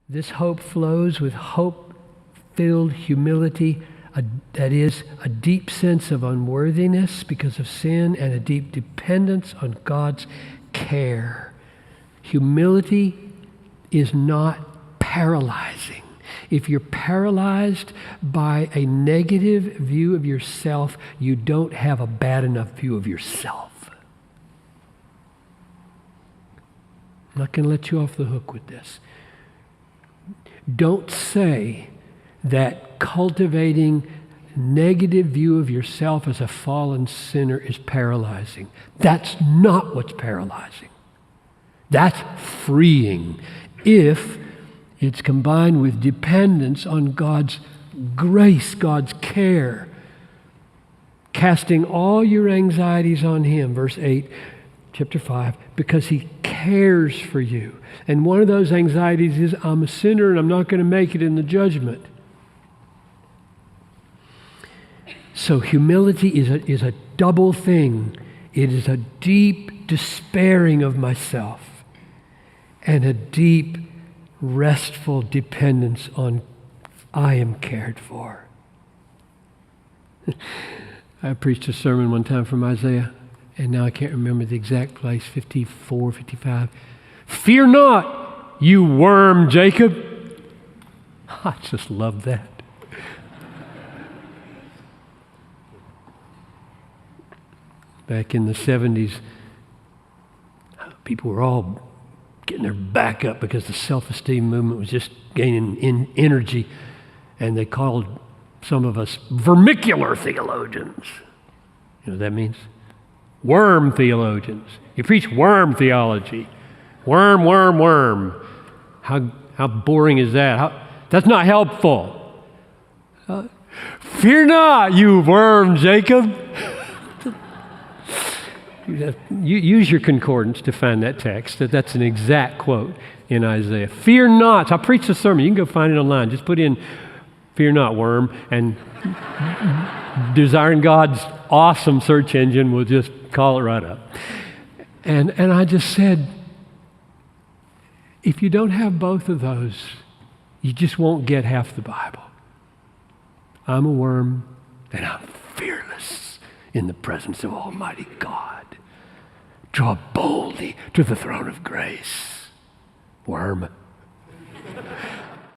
This hope flows with hope-filled humility, that is, a deep sense of unworthiness because of sin and a deep dependence on God's care. Humility is not paralyzing. If you're paralyzed by a negative view of yourself, you don't have a bad enough view of yourself. I'm not going to let you off the hook with this. Don't say that cultivating negative view of yourself as a fallen sinner is paralyzing. That's not what's paralyzing. That's freeing if it's combined with dependence on God's grace, God's care. Casting all your anxieties on Him, verse 8, chapter 5, because He cares for you. And one of those anxieties is, I'm a sinner and I'm not going to make it in the judgment. So humility is a double thing. It is a deep despairing of myself and a deep restful dependence on I am cared for. I preached a sermon one time from Isaiah, and now I can't remember the exact place, 54, 55. Fear not, you worm Jacob. I just love that. Back in the 70s, people were all getting their back up because the self-esteem movement was just gaining energy, and they called some of us vermicular theologians. You know what that means? Worm theologians. You preach worm theology. Worm, worm, worm. How boring is that? That's not helpful. Fear not, you worm Jacob. You use your concordance to find that text. That's an exact quote in Isaiah. Fear not. So I preached a sermon. You can go find it online. Just put in fear not, worm, and Desiring God's awesome search engine will just call it right up. And I just said, if you don't have both of those, you just won't get half the Bible. I'm a worm and I'm fearless in the presence of Almighty God. Draw boldly to the throne of grace. Worm.